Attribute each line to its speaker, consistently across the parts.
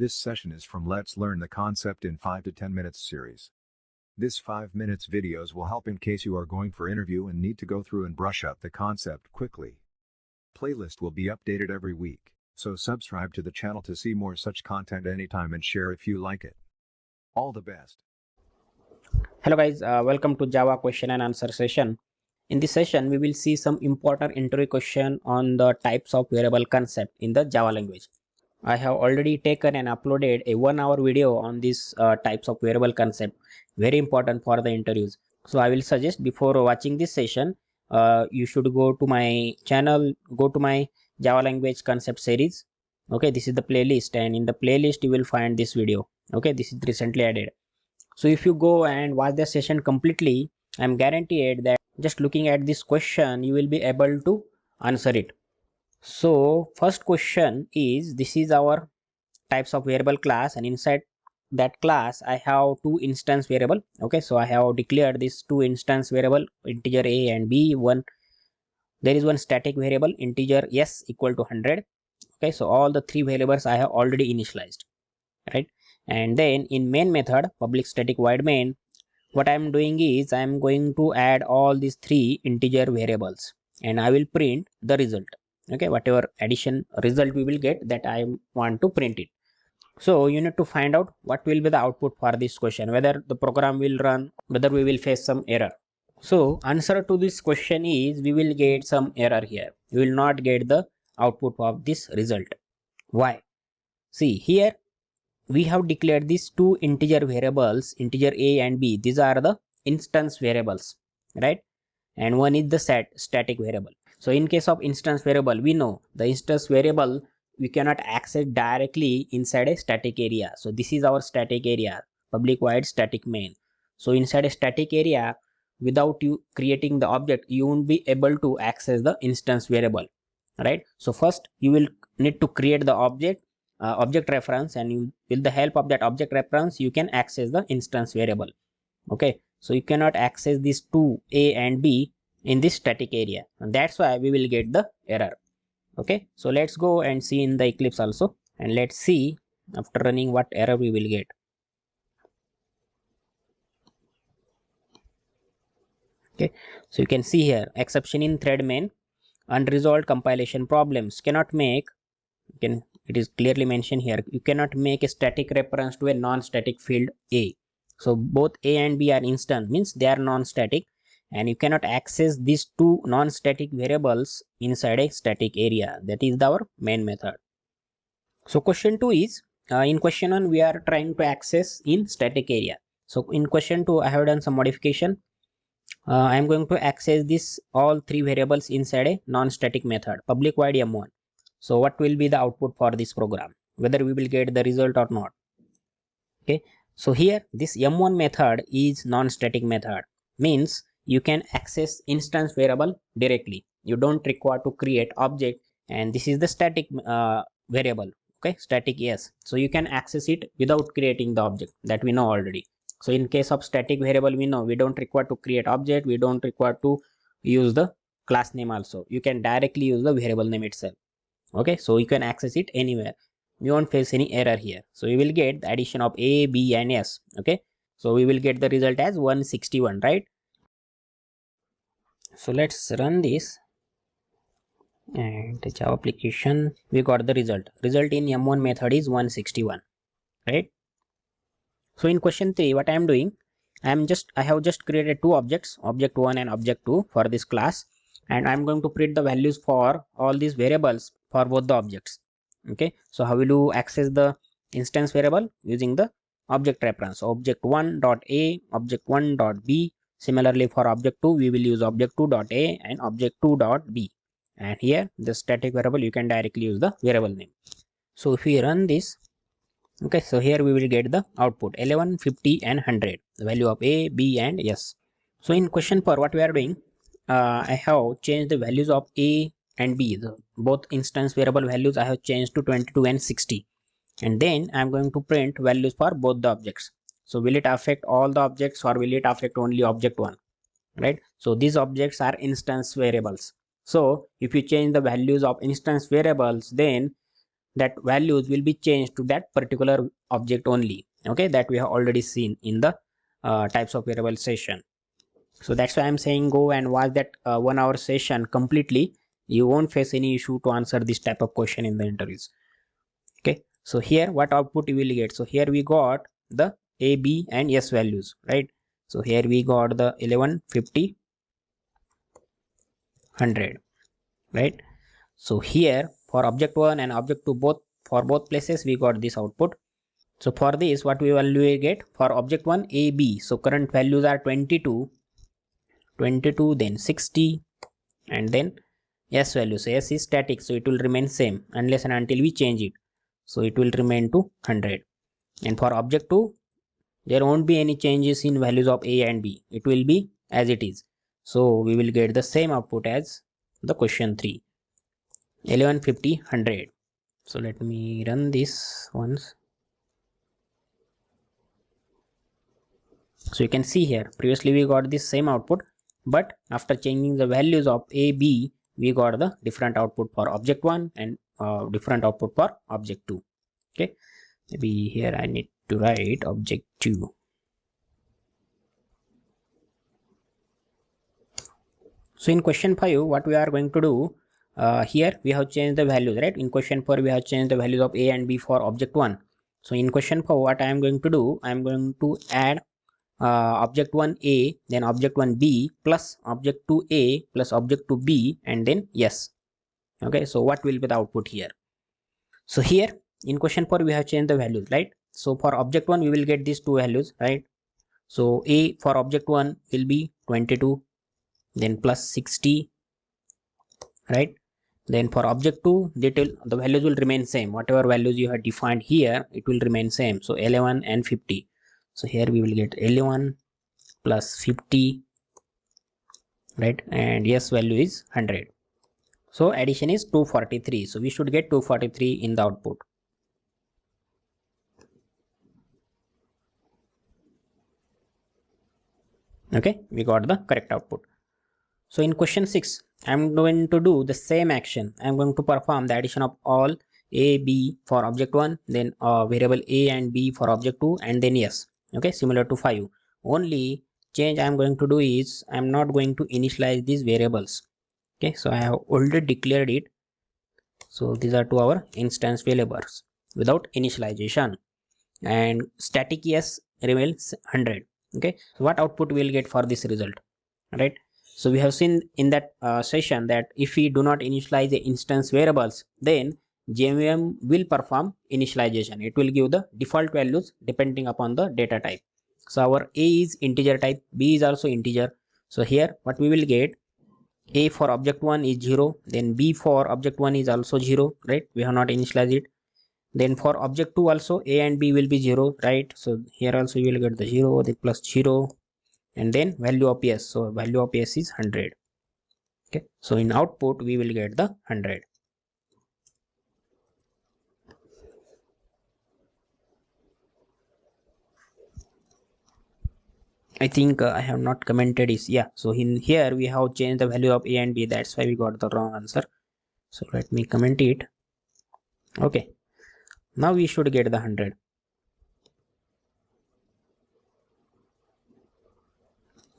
Speaker 1: This session is from Let's Learn the Concept in 5 to 10 Minutes series. This 5 minutes videos will help in case you are going for interview and need to go through and brush up the concept quickly. Playlist will be updated every week, so subscribe to the channel to see more such content anytime and share if you like it. All the best.
Speaker 2: Hello guys, welcome to Java question and answer session. In this session, we will see some important interview question on the types of variable concept in the Java language. I have already taken and uploaded a 1-hour video on these types of variable concept, very important for the interviews. So I will suggest before watching this session, you should go to my channel, go to my Java language concept series. Okay, this is the playlist, and in the playlist you will find this video. Okay, this is recently added. So if you go and watch the session completely, I'm guaranteed that just looking at this question, you will be able to answer it. So first question is, this is our types of variable class, and inside that class I have two instance variable. Okay, so I have declared these two instance variable, integer a and b. There is one static variable, integer s equal to 100. Okay, so all the three variables I have already initialized, right? And then in main method, public static void main, what I'm doing is I'm going to add all these three integer variables and I will print the result. Okay, whatever addition result we will get, that I want to print it. So you need to find out what will be the output for this question, whether the program will run, whether we will face some error. So answer to this question is, we will get some error here. We will not get the output of this result. Why? See here, we have declared these two integer variables, integer a and b. These are the instance variables, right? And one is the static variable. So in case of instance variable, we know the instance variable we cannot access directly inside a static area. So this is our static area, public void static main. So inside a static area, without you creating the object, you won't be able to access the instance variable, right? So first you will need to create the object reference, and you, with the help of that object reference, you can access the instance variable. Okay, so you cannot access these two a and b in this static area, and that's why we will get the error. Okay, so let's go and see in the Eclipse also, and let's see after running what error we will get. Okay, so you can see here, exception in thread main, unresolved compilation problems, cannot make, it is clearly mentioned here, you cannot make a static reference to a non-static field a. So both a and b are instant, means they are non-static, and you cannot access these two non-static variables inside a static area. That is our main method. So question 2 is, in question 1 we are trying to access in static area. So in question 2 I have done some modification. I am going to access this all three variables inside a non-static method, public void m1. So what will be the output for this program, whether we will get the result or not. Okay, so here this m1 method is non-static method, means you can access instance variable directly. You don't require to create object, and this is the static variable. Okay, static yes, so you can access it without creating the object, that we know already. So in case of static variable, we know we don't require to create object, we don't require to use the class name also. You can directly use the variable name itself. Okay, so you can access it anywhere. You won't face any error here. So we will get the addition of a, b and s. Okay, so we will get the result as 161, right? So let's run this, and the Java application, we got the result in m1 method is 161, right? So in question 3, what I am doing, I have just created two objects, object 1 and object 2 for this class, and I'm going to print the values for all these variables for both the objects. Okay, so how will you access the instance variable? Using the object reference, object 1 dot a, object 1 dot b. Similarly for object 2, we will use object 2 dot a and object 2 dot b, and here the static variable you can directly use the variable name. So if we run this, okay, so here we will get the output 11, 50 and 100, the value of a, b and s. So in question 4, what we are doing, I have changed the values of a and b, both instance variable values I have changed to 22 and 60, and then I'm going to print values for both the objects. So will it affect all the objects, or will it affect only object 1, right? So these objects are instance variables. So if you change the values of instance variables, then that values will be changed to that particular object only. Okay, that we have already seen in the types of variable session. So that's why I'm saying go and watch that 1 hour session completely. You won't face any issue to answer this type of question in the interviews. Okay, so here what output you will get? So here we got the A, B and S values, right? So here we got the 11, 50, 100, right? So here for object 1 and object 2, both for both places we got this output. So for this, what we will get for object 1 A, B. So current values are 22, then 60, and then S value. So S is static, so it will remain same unless and until we change it. So it will remain to 100. And for object 2, there won't be any changes in values of A and B. It will be as it is. So we will get the same output as the question 3. 11, 50, 100. So let me run this once. So you can see here, previously we got this same output, but after changing the values of A, B, we got the different output for object 1 and different output for object 2. Okay, maybe here I need to write object 2. So in question 5, what we are going to do, here we have changed the values, right? In question 4, we have changed the values of A and B for object 1. So in question 4, what I am going to do, I am going to add object 1A, then object 1B plus object 2A plus object 2B, and then yes. Okay, so what will be the output here? So here in question 4 we have changed the values, right? So for object 1 we will get these two values, right? So A for object 1 will be 22, then plus 60, right? Then for object 2 the values will remain same. Whatever values you have defined here, it will remain same. So 11 and 50. So here we will get 11 plus 50, right? And yes value is 100. So addition is 243. So we should get 243 in the output. Okay, we got the correct output. So in question 6, I'm going to do the same action. I'm going to perform the addition of all A, B for object 1, then variable A and B for object 2, and then yes. Okay, similar to 5. Only change I'm going to do is I'm not going to initialize these variables. Okay, so I have already declared it. So these are to our instance variables without initialization, and static yes remains 100. Okay, so what output we will get for this result, right? So we have seen in that session that if we do not initialize the instance variables, then JVM will perform initialization. It will give the default values depending upon the data type. So our A is integer type, B is also integer. So here what we will get, A for object 1 is 0, then B for object 1 is also 0, right? We have not initialized it. Then for object 2 also A and B will be 0, right? So here also you will get the 0, the plus 0, and then value of S. So value of S is 100. Okay, so in output we will get the 100. I think I have not commented is, yeah, so in here we have changed the value of A and B, that's why we got the wrong answer. So let me comment it. Okay, now we should get the 100.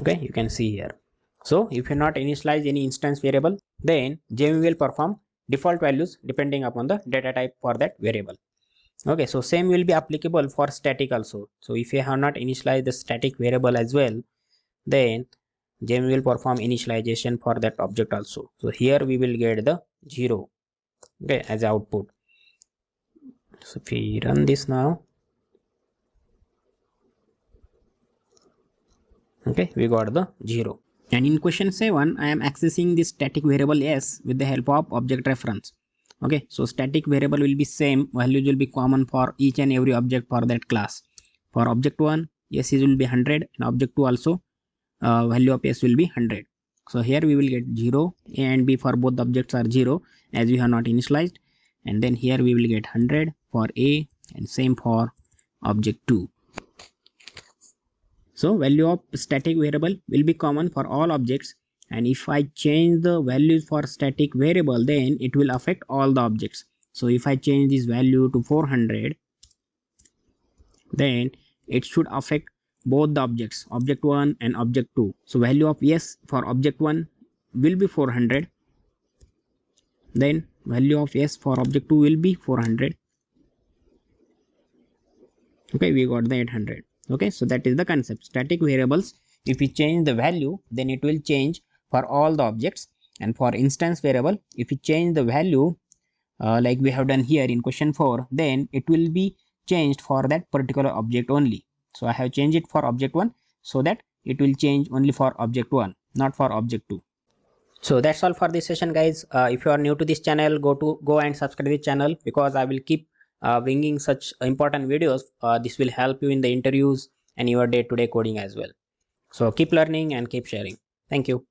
Speaker 2: Okay, you can see here. So if you not initialize any instance variable, then JVM will perform default values depending upon the data type for that variable. Okay, so same will be applicable for static also. So if you have not initialized the static variable as well, then JVM will perform initialization for that object also. So here we will get the 0, okay, as output. So if we run this now, okay, we got the 0. And in question 7, I am accessing this static variable S with the help of object reference. Okay, so static variable will be same, values will be common for each and every object for that class. For object 1, S will be 100, and object 2 also value of S will be 100. So here we will get 0, A and B for both objects are 0 as we have not initialized, and then here we will get 100 for A and same for object 2. So value of static variable will be common for all objects, and if I change the values for static variable, then it will affect all the objects. So if I change this value to 400, then it should affect both the objects, object 1 and object 2. So value of yes for object 1 will be 400, then value of yes for object 2 will be 400. Okay, we got the 800. Okay, so that is the concept. Static variables, if we change the value, then it will change for all the objects. And for instance variable, if we change the value like we have done here in question 4, then it will be changed for that particular object only. So I have changed it for object 1 so that it will change only for object 1, not for object 2. So that's all for this session, guys. If you are new to this channel, go and subscribe the channel, because I will keep bringing such important videos. This will help you in the interviews and your day-to-day coding as well. So keep learning and keep sharing. Thank you.